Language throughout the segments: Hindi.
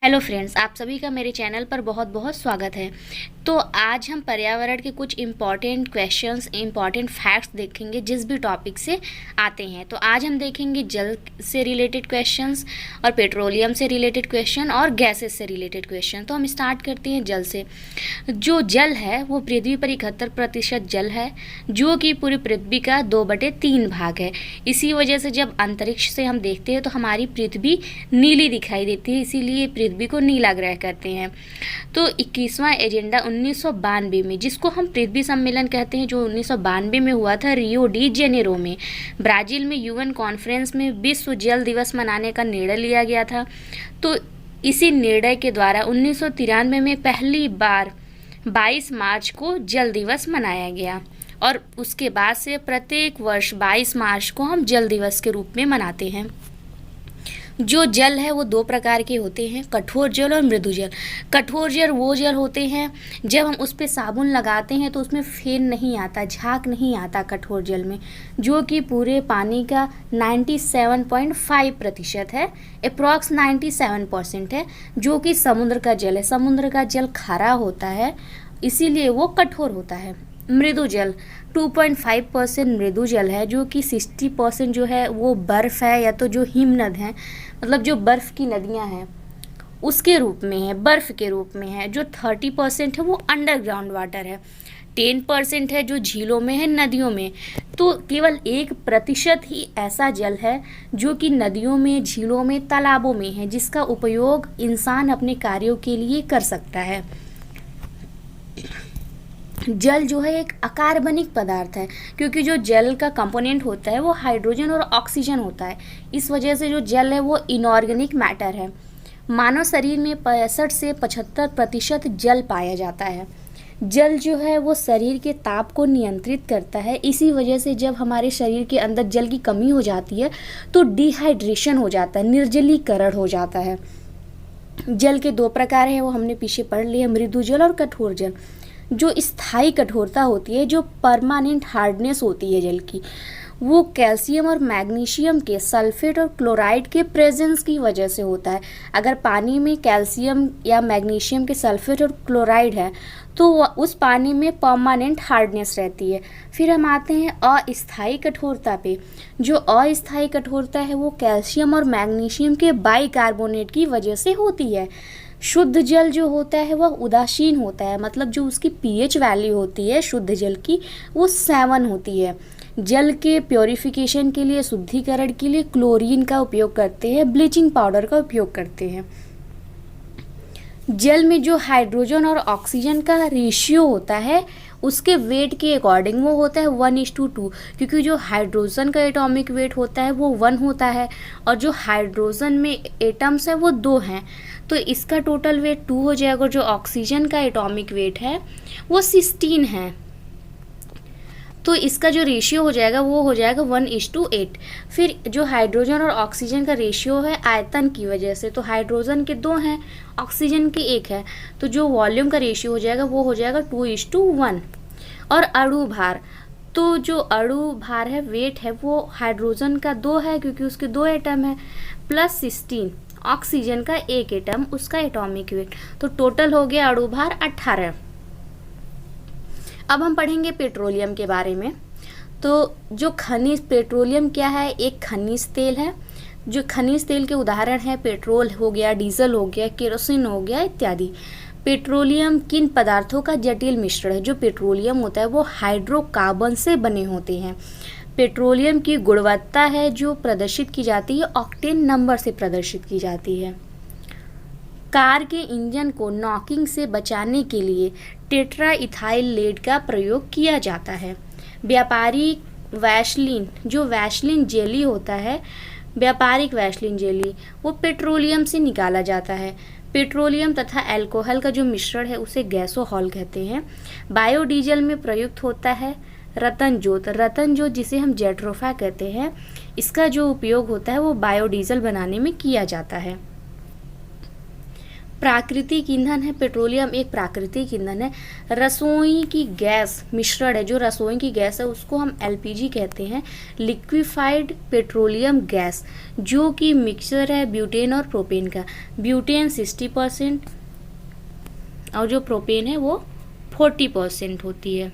हेलो फ्रेंड्स, आप सभी का मेरे चैनल पर बहुत बहुत स्वागत है। तो आज हम पर्यावरण के कुछ इम्पॉर्टेंट क्वेश्चंस, इम्पॉर्टेंट फैक्ट्स देखेंगे जिस भी टॉपिक से आते हैं। तो आज हम देखेंगे जल से रिलेटेड क्वेश्चंस और पेट्रोलियम से रिलेटेड क्वेश्चन और गैसेस से रिलेटेड क्वेश्चन। तो हम स्टार्ट करते हैं जल से। जो जल है वो पृथ्वी पर 71% जल है, जो कि पूरी पृथ्वी का 2/3 भाग है। इसी वजह से जब अंतरिक्ष से हम देखते हैं तो हमारी पृथ्वी नीली दिखाई देती है, इसीलिए पृथ्वी को नीला ग्रह कहते हैं। तो 21वां एजेंडा 1992 में, जिसको हम पृथ्वी सम्मेलन कहते हैं, जो 1992 में हुआ था रियो डी जेनेरो में, ब्राज़ील में यूएन कॉन्फ्रेंस में विश्व जल दिवस मनाने का निर्णय लिया गया था। तो इसी निर्णय के द्वारा 1993 में पहली बार 22 मार्च को जल दिवस मनाया गया और उसके बाद से प्रत्येक वर्ष 22 मार्च को हम जल दिवस के रूप में मनाते हैं। जो जल है वो 2 प्रकार के होते हैं, कठोर जल और मृदु जल। कठोर जल वो जल होते हैं जब हम उस पर साबुन लगाते हैं तो उसमें फेन नहीं आता, झाग नहीं आता कठोर जल में, जो कि पूरे पानी का 97.5% है, अप्रॉक्स 97% है, जो कि समुद्र का जल है। समुद्र का जल खारा होता है, इसीलिए वो कठोर होता है। मृदु जल 2.5% मृदु जल है, जो कि 60% जो है वो बर्फ़ है या तो जो हिमनद हैं, मतलब जो बर्फ़ की नदियां हैं उसके रूप में है, बर्फ़ के रूप में है। जो 30% है वो अंडरग्राउंड वाटर है, 10% है जो झीलों में है, नदियों में। तो केवल 1% ही ऐसा जल है जो कि नदियों में, झीलों में, तालाबों में है, जिसका उपयोग इंसान अपने कार्यों के लिए कर सकता है। जल जो है एक अकार्बनिक पदार्थ है, क्योंकि जो जल का कंपोनेंट होता है वो हाइड्रोजन और ऑक्सीजन होता है। इस वजह से जो जल है वो इनऑर्गेनिक मैटर है। मानव शरीर में 65 से 75% जल पाया जाता है। जल जो है वो शरीर के ताप को नियंत्रित करता है। इसी वजह से जब हमारे शरीर के अंदर जल की कमी हो जाती है तो डिहाइड्रेशन हो जाता है, निर्जलीकरण हो जाता है। जल के 2 प्रकार हैं, वो हमने पीछे पढ़ लिया, मृदु जल और कठोर जल। जो स्थायी कठोरता होती है, जो परमानेंट हार्डनेस होती है जल की, वो कैल्शियम और मैग्नीशियम के सल्फेट और क्लोराइड के प्रेजेंस की वजह से होता है। अगर पानी में कैल्शियम या मैग्नीशियम के सल्फेट और क्लोराइड है तो उस पानी में परमानेंट हार्डनेस रहती है। फिर हम आते हैं अस्थायी कठोरता पे। जो अस्थायी कठोरता है वो कैल्शियम और मैग्नीशियम के बाइकार्बोनेट की वजह से होती है। शुद्ध जल जो होता है वह उदासीन होता है, मतलब जो उसकी पीएच वैल्यू होती है शुद्ध जल की वो 7 होती है। जल के प्योरिफिकेशन के लिए, शुद्धिकरण के लिए क्लोरीन का उपयोग करते हैं, ब्लीचिंग पाउडर का उपयोग करते हैं। जल में जो हाइड्रोजन और ऑक्सीजन का रेशियो होता है उसके वेट के अकॉर्डिंग वो होता है 1:2, क्योंकि जो हाइड्रोजन का एटॉमिक वेट होता है वो 1 होता है और जो हाइड्रोजन में एटम्स है वो 2 हैं, तो इसका टोटल वेट 2 हो जाएगा। जो ऑक्सीजन का एटॉमिक वेट है वो 16 है, तो इसका जो रेशियो हो जाएगा वो हो जाएगा 1:8। फिर जो हाइड्रोजन और ऑक्सीजन का रेशियो है आयतन की वजह से, तो हाइड्रोजन के 2 हैं, ऑक्सीजन के 1 है, तो जो वॉल्यूम का रेशियो हो जाएगा वो हो जाएगा 2:1। और अणु भार, तो जो अणु भार है, वेट है, वो हाइड्रोजन का 2 है क्योंकि उसके 2 एटम है, प्लस 16 ऑक्सीजन का 1 एटम, उसका एटॉमिक वेट, तो टोटल हो गया अणु भार 18। अब हम पढ़ेंगे पेट्रोलियम के बारे में। तो जो खनिज, पेट्रोलियम क्या है? एक खनिज तेल है। जो खनिज तेल के उदाहरण है पेट्रोल हो गया, डीजल हो गया, केरोसिन हो गया इत्यादि। पेट्रोलियम किन पदार्थों का जटिल मिश्रण है? जो पेट्रोलियम होता है वो हाइड्रोकार्बन से बने होते हैं। पेट्रोलियम की गुणवत्ता है जो प्रदर्शित की जाती है ऑक्टेन नंबर से प्रदर्शित की जाती है। कार के इंजन को नॉकिंग से बचाने के लिए टेट्रा इथाइल लेड का प्रयोग किया जाता है। व्यापारिक वैसलीन, जो वैसलीन जेली होता है, व्यापारिक वैसलीन जेली, वो पेट्रोलियम से निकाला जाता है। पेट्रोलियम तथा अल्कोहल का जो मिश्रण है उसे गैसोहॉल कहते हैं। बायोडीजल में प्रयुक्त होता है रतन जोत जिसे हम जेट्रोफा कहते हैं, इसका जो उपयोग होता है वो बायोडीजल बनाने में किया जाता है। प्राकृतिक ईंधन है, पेट्रोलियम एक प्राकृतिक ईंधन है। रसोई की गैस मिश्रण है, जो रसोई की गैस है उसको हम एलपीजी कहते हैं, लिक्विफाइड पेट्रोलियम गैस, जो कि मिक्सचर है ब्यूटेन और प्रोपेन का। ब्यूटेन 60% और जो प्रोपेन है वो 40% होती है।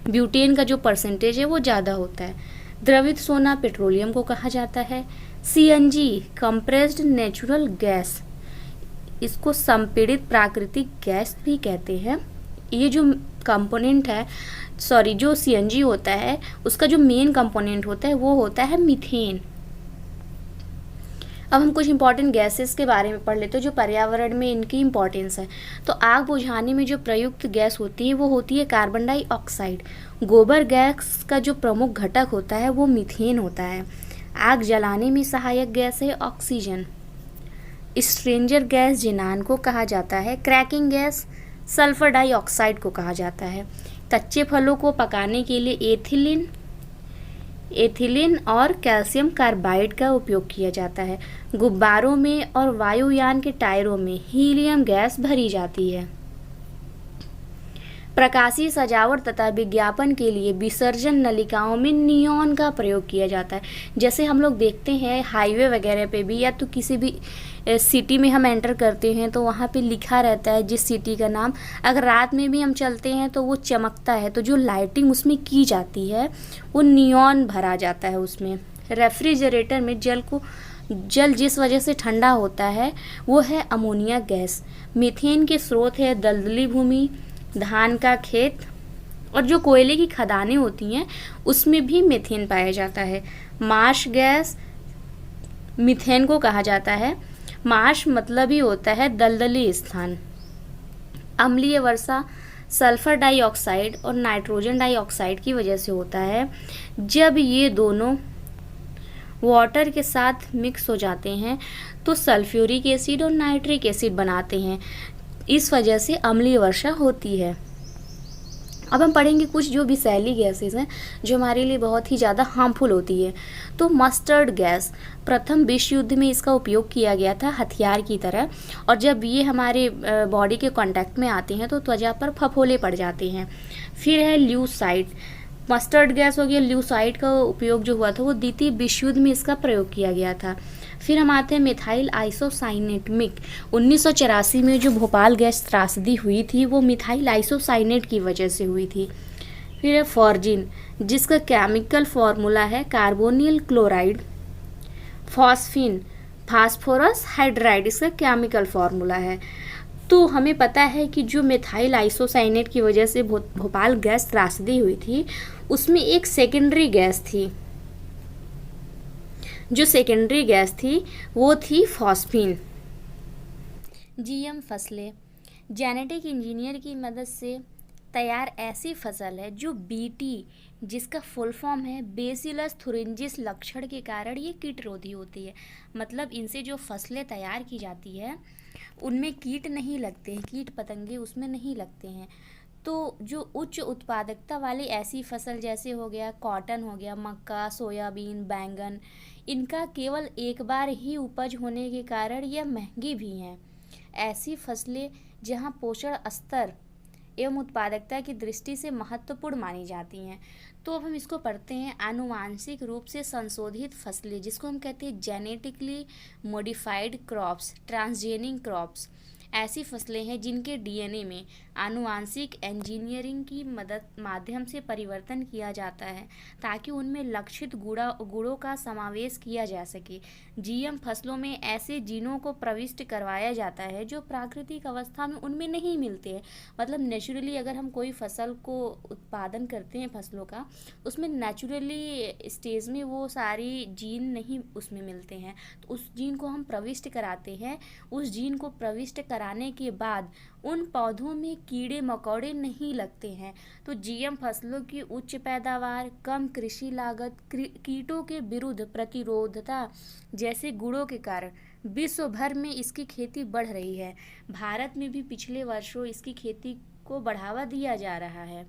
ब्यूटेन का जो परसेंटेज है वो ज़्यादा होता है। द्रवित सोना पेट्रोलियम को कहा जाता है। सीएनजी कंप्रेस्ड नेचुरल गैस, इसको संपीड़ित प्राकृतिक गैस भी कहते हैं। ये जो कंपोनेंट है, जो सीएनजी होता है उसका जो मेन कंपोनेंट होता है वो होता है मीथेन। अब हम कुछ इंपॉर्टेंट गैसेस के बारे में पढ़ लेते हैं जो पर्यावरण में इनकी इंपॉर्टेंस है। तो आग बुझाने में जो प्रयुक्त गैस होती है वो होती है कार्बन डाइऑक्साइड। गोबर गैस का जो प्रमुख घटक होता है वो मीथेन होता है। आग जलाने में सहायक गैस है ऑक्सीजन। स्ट्रेंजर गैस जिनान को कहा जाता है। क्रैकिंग गैस सल्फर डाइऑक्साइड को कहा जाता है। कच्चे फलों को पकाने के लिए एथिलीन और कैल्शियम कार्बाइड का उपयोग किया जाता है। गुब्बारों में और वायुयान के टायरों में हीलियम गैस भरी जाती है। प्रकाशीय सजावट तथा विज्ञापन के लिए विसर्जन नलिकाओं में नियॉन का प्रयोग किया जाता है। जैसे हम लोग देखते हैं हाईवे वगैरह पे भी, या तो किसी भी सिटी में हम एंटर करते हैं तो वहाँ पे लिखा रहता है जिस सिटी का नाम। अगर रात में भी हम चलते हैं तो वो चमकता है, तो जो लाइटिंग उसमें की जाती है वो नियॉन भरा जाता है उसमें। रेफ्रिजरेटर में जल जिस वजह से ठंडा होता है वो है अमोनिया गैस। मीथेन के स्रोत है दलदली भूमि, धान का खेत और जो कोयले की खदानें होती हैं उसमें भी मीथेन पाया जाता है। मार्श गैस मीथेन को कहा जाता है। मार्श मतलब ही होता है दलदली स्थान। अम्लीय वर्षा सल्फर डाइऑक्साइड और नाइट्रोजन डाइऑक्साइड की वजह से होता है। जब ये दोनों वाटर के साथ मिक्स हो जाते हैं तो सल्फ्यूरिक एसिड और नाइट्रिक एसिड बनाते हैं, इस वजह से अम्लीय वर्षा होती है। अब हम पढ़ेंगे कुछ जो विषैली गैसेस हैं जो हमारे लिए बहुत ही ज़्यादा हार्मफुल होती है। तो मस्टर्ड गैस, प्रथम विश्व युद्ध में इसका उपयोग किया गया था हथियार की तरह, और जब ये हमारे बॉडी के कांटेक्ट में आते हैं तो त्वचा पर फफोले पड़ जाते हैं। फिर है ल्यूसाइड, मस्टर्ड गैस हो गया। ल्यूसाइड का उपयोग जो हुआ था वो द्वितीय विश्व युद्ध में इसका प्रयोग किया गया था। फिर हम आते हैं मिथाइल आइसोसाइनेट मिक। 1984 में जो भोपाल गैस त्रासदी हुई थी वो मिथाइल आइसोसाइनेट की वजह से हुई थी। फिर है फॉर्जिन, जिसका केमिकल फॉर्मूला है carbonyl chloride phosphine phosphorus hydride, इसका केमिकल फॉर्मूला है। तो हमें पता है कि जो मिथाइल आइसोसाइनेट की वजह से भोपाल गैस त्रासदी हुई थी उसमें एक सेकेंडरी गैस थी। जो सेकेंडरी गैस थी वो थी फॉस्फिन। जीएम फसलें जेनेटिक इंजीनियर की मदद से तैयार ऐसी फसल है जो बीटी, जिसका फुल फॉर्म है बेसिलस थुरिंजिस, लक्षण के कारण ये कीटरोधी होती है। मतलब इनसे जो फसलें तैयार की जाती है उनमें कीट नहीं लगते हैं, कीट पतंगे उसमें नहीं लगते हैं। तो जो उच्च उत्पादकता वाली ऐसी फसल जैसे हो गया कॉटन, हो गया मक्का, सोयाबीन, बैंगन, इनका केवल एक बार ही उपज होने के कारण यह महंगी भी हैं। ऐसी फसलें जहां पोषण स्तर एवं उत्पादकता की दृष्टि से महत्वपूर्ण मानी जाती हैं। तो अब हम इसको पढ़ते हैं। आनुवांशिक रूप से संशोधित फसलें, जिसको हम कहते हैं genetically modified crops, transgenic crops, ऐसी फसलें हैं जिनके डीएनए में आनुवांशिक इंजीनियरिंग की माध्यम से परिवर्तन किया जाता है ताकि उनमें लक्षित गुणों का समावेश किया जा सके। जीएम फसलों में ऐसे जीनों को प्रविष्ट करवाया जाता है जो प्राकृतिक अवस्था में उनमें नहीं मिलते हैं। मतलब नेचुरली अगर हम कोई फसल को उत्पादन करते हैं फसलों का, उसमें नेचुरली स्टेज में वो सारी जीन नहीं उसमें मिलते हैं, तो उस जीन को हम प्रविष्ट कराते हैं। उस जीन को प्रविष्ट कराने के बाद उन पौधों में कीड़े मकोड़े नहीं लगते हैं। तो जीएम फसलों की उच्च पैदावार, कम कृषि लागत, कीटों के विरुद्ध प्रतिरोधता जैसे गुणों के कारण विश्व भर में इसकी खेती बढ़ रही है। भारत में भी पिछले वर्षों इसकी खेती को बढ़ावा दिया जा रहा है।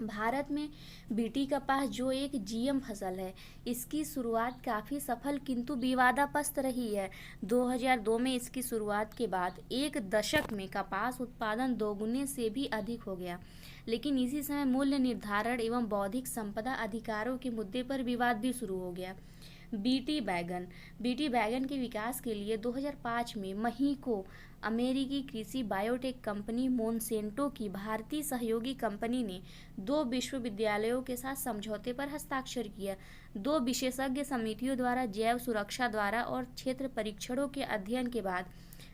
भारत में बीटी कपास जो एक जीएम फसल है, इसकी शुरुआत काफ़ी सफल किंतु विवादास्पद रही है। 2002 में इसकी शुरुआत के बाद एक दशक में कपास उत्पादन दोगुने से भी अधिक हो गया, लेकिन इसी समय मूल्य निर्धारण एवं बौद्धिक संपदा अधिकारों के मुद्दे पर विवाद भी शुरू हो गया। बीटी बैगन के विकास के लिए 2005 में महीको अमेरिकी कृषि बायोटेक कंपनी मोनसेंटो की भारतीय सहयोगी कंपनी ने 2 विश्वविद्यालयों के साथ समझौते पर हस्ताक्षर किया। 2 विशेषज्ञ समितियों द्वारा जैव सुरक्षा द्वारा और क्षेत्र परीक्षणों के अध्ययन के बाद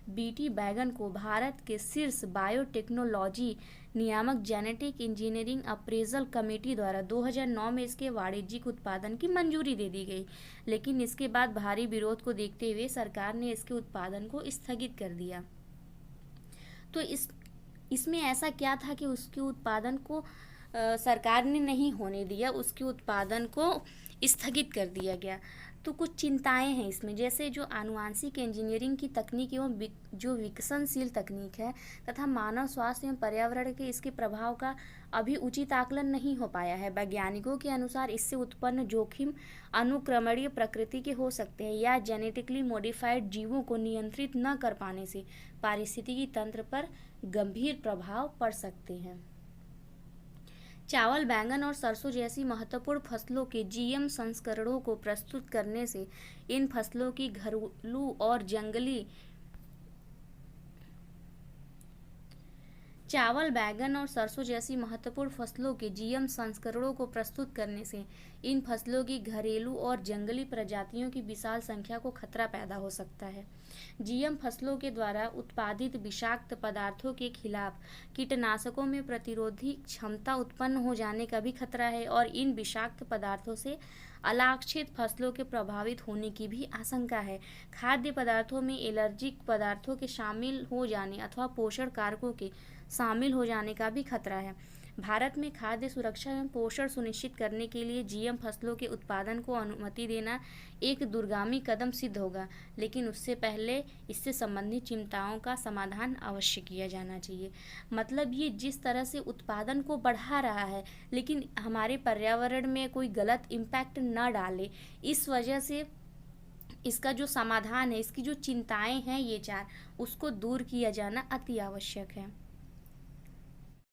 बीटी बैगन को भारत के शीर्ष बायोटेक्नोलॉजी नियामक जेनेटिक इंजीनियरिंग अप्रेजल कमेटी द्वारा 2009 में इसके वाणिज्यिक उत्पादन की मंजूरी दे दी गई, लेकिन इसके बाद भारी विरोध को देखते हुए सरकार ने इसके उत्पादन को स्थगित कर दिया। तो इसमें ऐसा क्या था कि उसके उत्पादन को सरकार ने नहीं होने दिया, उसके उत्पादन को स्थगित कर दिया गया। तो कुछ चिंताएं हैं इसमें, जैसे जो आनुवांशिक इंजीनियरिंग की तकनीक एवं जो विकसनशील तकनीक है तथा मानव स्वास्थ्य एवं पर्यावरण के इसके प्रभाव का अभी उचित आकलन नहीं हो पाया है। वैज्ञानिकों के अनुसार इससे उत्पन्न जोखिम अनुक्रमणीय प्रकृति के हो सकते हैं या जेनेटिकली मॉडिफाइड जीवों को नियंत्रित न कर पाने से पारिस्थितिकी तंत्र पर गंभीर प्रभाव पड़ सकते हैं। चावल, बैंगन और सरसों जैसी महत्वपूर्ण फसलों के जीएम संस्करणों को प्रस्तुत करने से इन फसलों की घरेलू और जंगली चावल, बैंगन और सरसों जैसी महत्वपूर्ण फसलों के जीएम संस्करणों को प्रस्तुत करने से इन फसलों की घरेलू और जंगली प्रजातियों की विशाल संख्या को खतरा पैदा हो सकता है। जीएम फसलों के द्वारा उत्पादित विषाक्त पदार्थों के खिलाफ कीटनाशकों में प्रतिरोधी क्षमता उत्पन्न हो जाने का भी खतरा है और इन विषाक्त पदार्थों से अलाक्षित फसलों के प्रभावित होने की भी आशंका है। खाद्य पदार्थों में एलर्जिक पदार्थों के शामिल हो जाने अथवा पोषण कारकों के शामिल हो जाने का भी खतरा है। भारत में खाद्य सुरक्षा एवं पोषण सुनिश्चित करने के लिए जीएम फसलों के उत्पादन को अनुमति देना एक दूरगामी कदम सिद्ध होगा, लेकिन उससे पहले इससे संबंधित चिंताओं का समाधान अवश्य किया जाना चाहिए। मतलब ये जिस तरह से उत्पादन को बढ़ा रहा है लेकिन हमारे पर्यावरण में कोई गलत इम्पैक्ट न डाले, इस वजह से इसका जो समाधान है, इसकी जो चिंताएं हैं ये 4, उसको दूर किया जाना अति आवश्यक है।